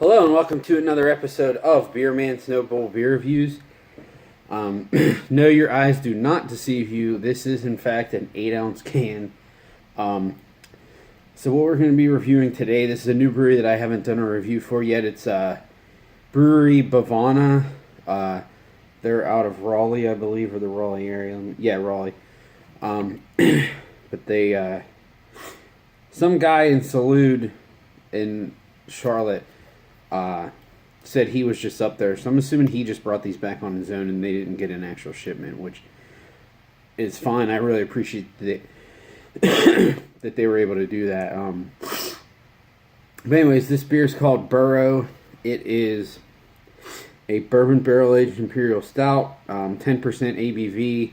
Hello and welcome to another episode of Beer Man Snow Bowl Beer Reviews. No, your eyes do not deceive you. This is in fact an 8-ounce can. So what we're going to be reviewing today, this is a new brewery that I haven't done a review for yet. It's Brewery Bhavana. They're out of Raleigh, I believe, or the Raleigh area. Yeah, Raleigh. But they, some guy in Salud in Charlotte said he was just up there. So I'm assuming he just brought these back on his own and they didn't get an actual shipment, which is fine. I really appreciate that that they were able to do that. But anyways, this beer is called Burrow. It is a bourbon barrel-aged Imperial Stout, 10% ABV.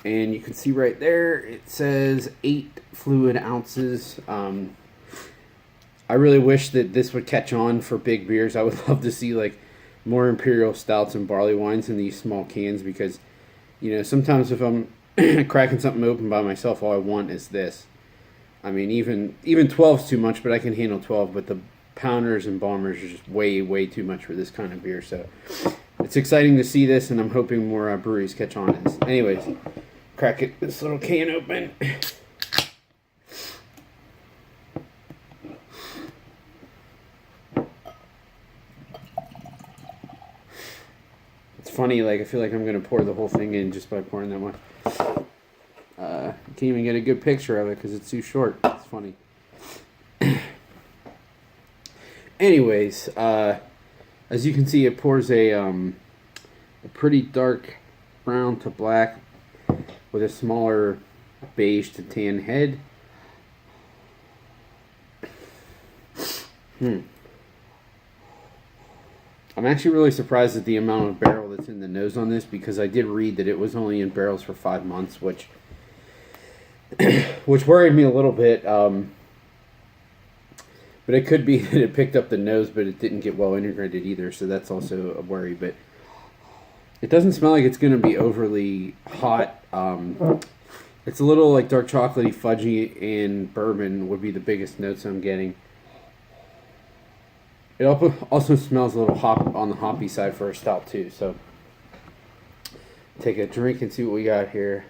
And you can see right there, it says 8 fluid ounces. I really wish that this would catch on for big beers. I would love to see like more Imperial Stouts and barley wines in these small cans because, you know, sometimes if I'm cracking something open by myself, all I want is this. I mean, even 12's too much, but I can handle 12. But the pounders and bombers are just way too much for this kind of beer. So it's exciting to see this, and I'm hoping more breweries catch on to this. Anyways, crack this little can open. It's funny, like I feel like I'm gonna pour the whole thing in just by pouring that much. Can't even get a good picture of it because it's too short. It's funny. Anyways, as you can see, it pours a pretty dark brown to black with a smaller beige to tan head. I'm actually really surprised at the amount of barrel that's in the nose on this because I did read that it was only in barrels for 5 months, which worried me a little bit. But it could be that it picked up the nose, but it didn't get well integrated either, so that's also a worry. But it doesn't smell like it's going to be overly hot. It's a little like dark chocolatey, fudgy, and bourbon would be the biggest notes I'm getting. It also smells a little hop on the hoppy side for a stout too. So take a drink and see what we got here.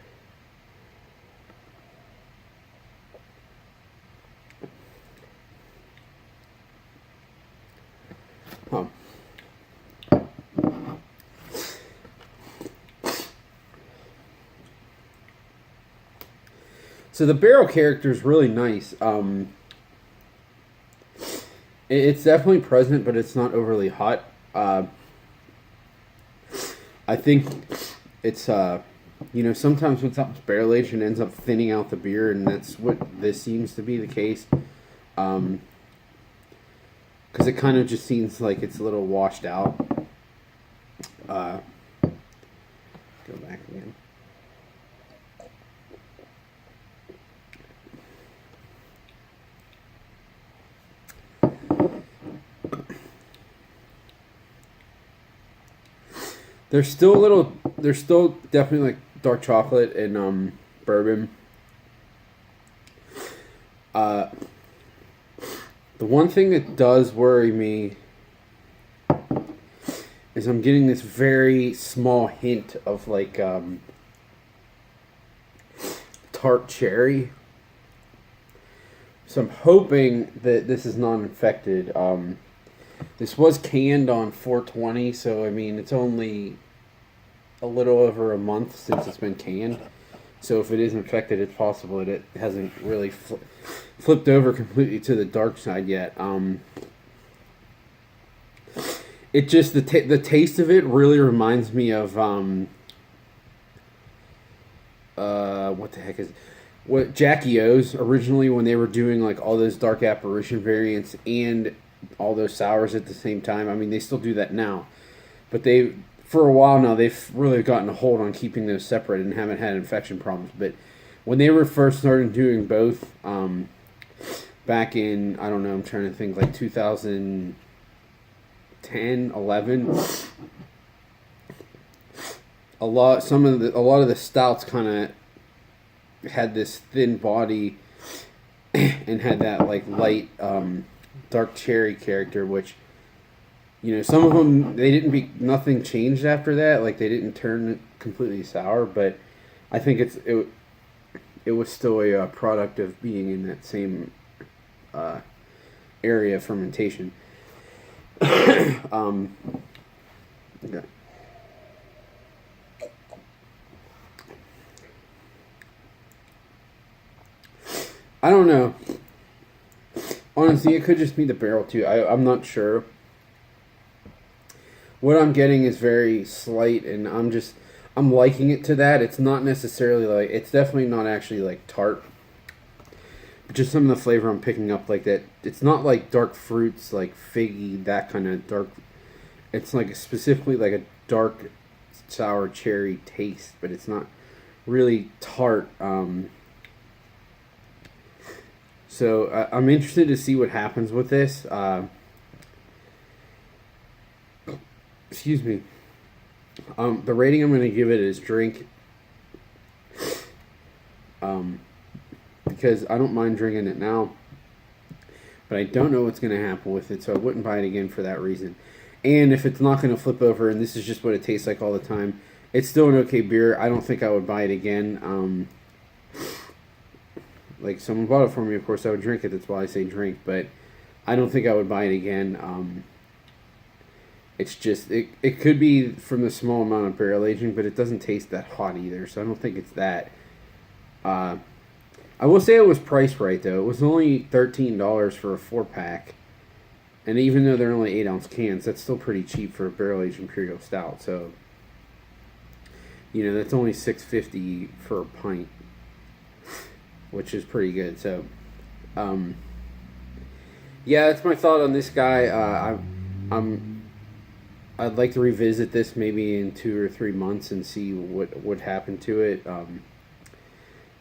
So the barrel character is really nice. It's definitely present, but it's not overly hot. I think it's, sometimes when something's barrel aged and ends up thinning out the beer, and that's what this seems to be the case. Because it kind of just seems like it's a little washed out. Go back again. There's still definitely like dark chocolate and bourbon. The one thing that does worry me is I'm getting this very small hint of like tart cherry. So I'm hoping that this is non-infected. This was canned on 4/20, so I mean it's only a little over a month since it's been canned. So if it is infected, it's possible that it hasn't really flipped over completely to the dark side yet. It just the taste of it really reminds me of what the heck is it? What Jackie O's originally when they were doing like all those dark apparition variants and all those sours at the same time. I mean, they still do that now, but for a while now they've really gotten a hold on keeping those separate and haven't had infection problems. But when they were first starting doing both, back in, I don't know, I'm trying to think, like 2010, 11, a lot of the stouts kind of had this thin body and had that like light dark cherry character, which some of them nothing changed after that. Like they didn't turn completely sour, but I think it was still a product of being in that same area of fermentation. Okay. I don't know. Honestly, it could just be the barrel too. I'm not sure. What I'm getting is very slight, and I'm liking it to that. It's not necessarily like, it's definitely not actually like tart, but just some of the flavor I'm picking up like that. It's not like dark fruits like figgy, that kind of dark. It's like specifically like a dark sour cherry taste, but it's not really tart. So I'm interested to see what happens with this. Excuse me. The rating I'm going to give it is drink. Because I don't mind drinking it now, but I don't know what's going to happen with it, so I wouldn't buy it again for that reason. And if it's not going to flip over, and this is just what it tastes like all the time, it's still an okay beer. I don't think I would buy it again. Like, someone bought it for me, of course I would drink it. That's why I say drink, but I don't think I would buy it again. It's just, it could be from the small amount of barrel aging, but it doesn't taste that hot either, so I don't think it's that. I will say it was priced right, though. It was only $13 for a 4-pack. And even though they're only 8-ounce cans, that's still pretty cheap for a barrel-aged Imperial Stout. So, that's only $6.50 for a pint, which is pretty good. So, yeah, that's my thought on this guy. I'd like to revisit this maybe in 2 or 3 months and see what happened to it.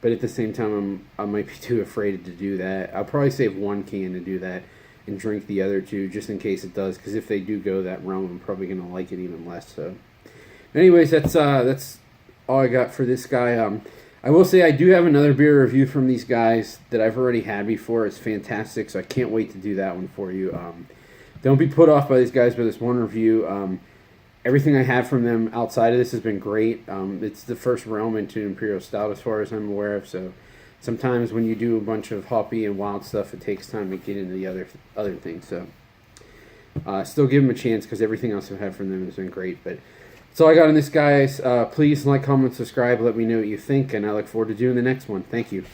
But at the same time, I might be too afraid to do that. I'll probably save 1 can to do that and drink the other 2 just in case it does. Because if they do go that realm, I'm probably going to like it even less. So, anyways, that's all I got for this guy. I will say I do have another beer review from these guys that I've already had before. It's fantastic, so I can't wait to do that one for you. Don't be put off by these guys by this one review. Everything I have from them outside of this has been great. It's the first realm into Imperial Stout as far as I'm aware of, so sometimes when you do a bunch of hoppy and wild stuff, it takes time to get into the other things. So still give them a chance because everything else I've had from them has been great. But that's all I got on this, guys. Please like, comment, subscribe. Let me know what you think, and I look forward to doing the next one. Thank you.